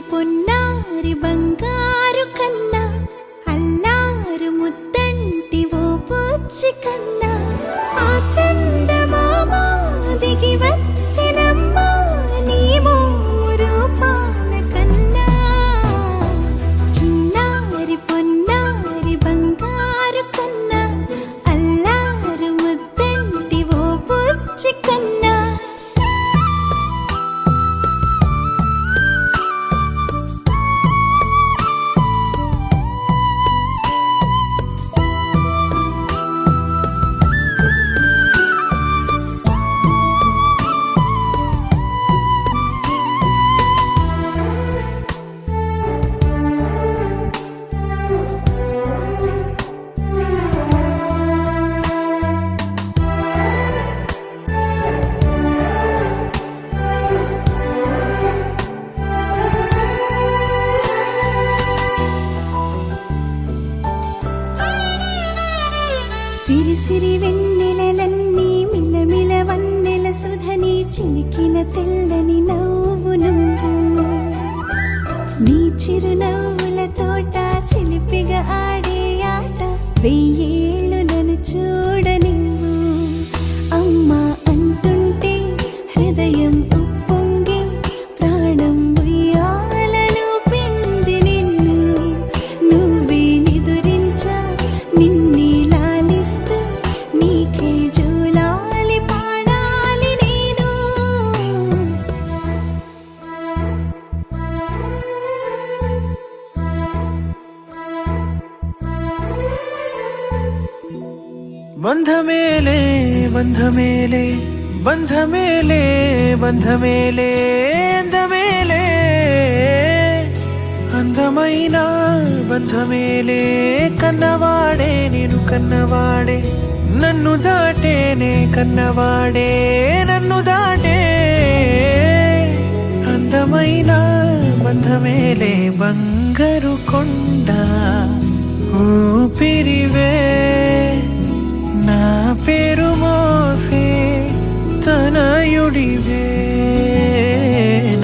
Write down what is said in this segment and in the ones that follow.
పొన్నారి బంగారు కన్నా అల్లారు ముద్దంటి ఓ పూచి కన్నా ఆ చందమామ దిగి వచ్చినమ్మా నీ రూపాన కన్నా చిన్నారి పొన్నారి బంగారు కన్నా అల్లారు ముద్దంటి ఓ పూచి కన్నా సిరి సిరి వెన్నెలలన్నీ మిలమిల వన్నెల సుధని చిలికిన తెల్లని నవ్వు నువ్వు నీ చిరునవ్వుల తోట చిలిపిగా ఆడే ఆట వెయ్యేళ్ళు నన్ను చూడ నువ్వు అమ్మా అంటుంటే హృదయం ఉప్పొంగి ప్రాణం ఉయ్యాలలో పింది నిన్ను నువ్వే నిదురించా నిన్నే నీకే జోలాలి పాడాలి నేను బంధమేలే బంధమేలే బంధమేలే బంధమేలే అందమేలే అందమైన బంధమేలే కన్నవాడే నేను కన్నవాడే నన్ను దాటేనే కన్నవాడే నన్ను దాటే అందమైన బంధమేలే బంగారు కొండ ఊపిరివే నా పేరు మోసే తనయుడివే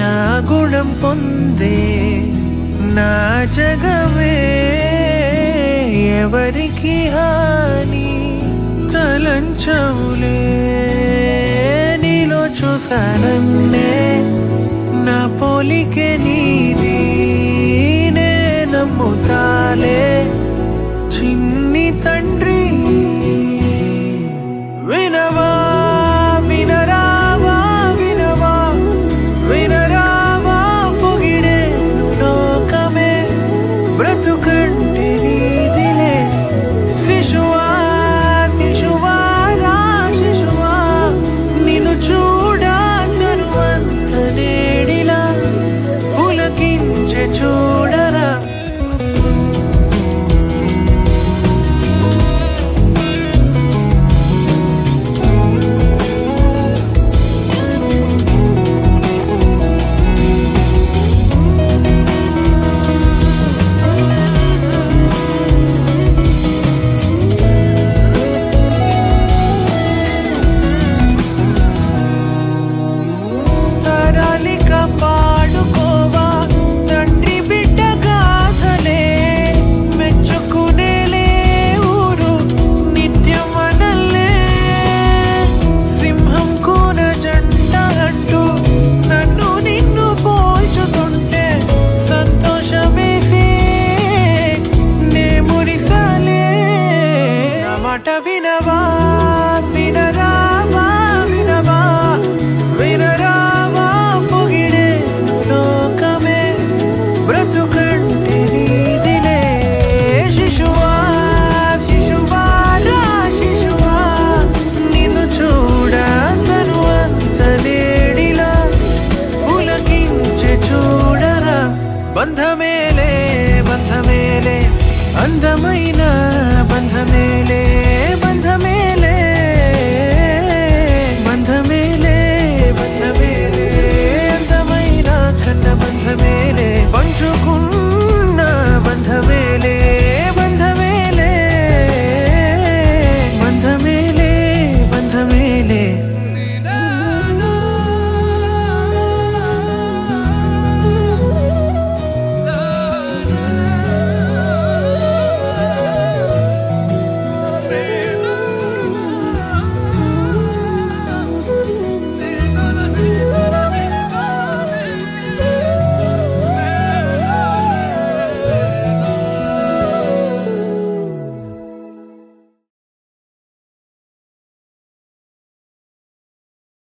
నా గుణం పొందే నా జగమే ఎవరికి హాని తలంచవులే నీలో చూసానన్నే నా పోలికే నీది నే నమ్ముతాలే చిన్ని తండ్రి బంధమే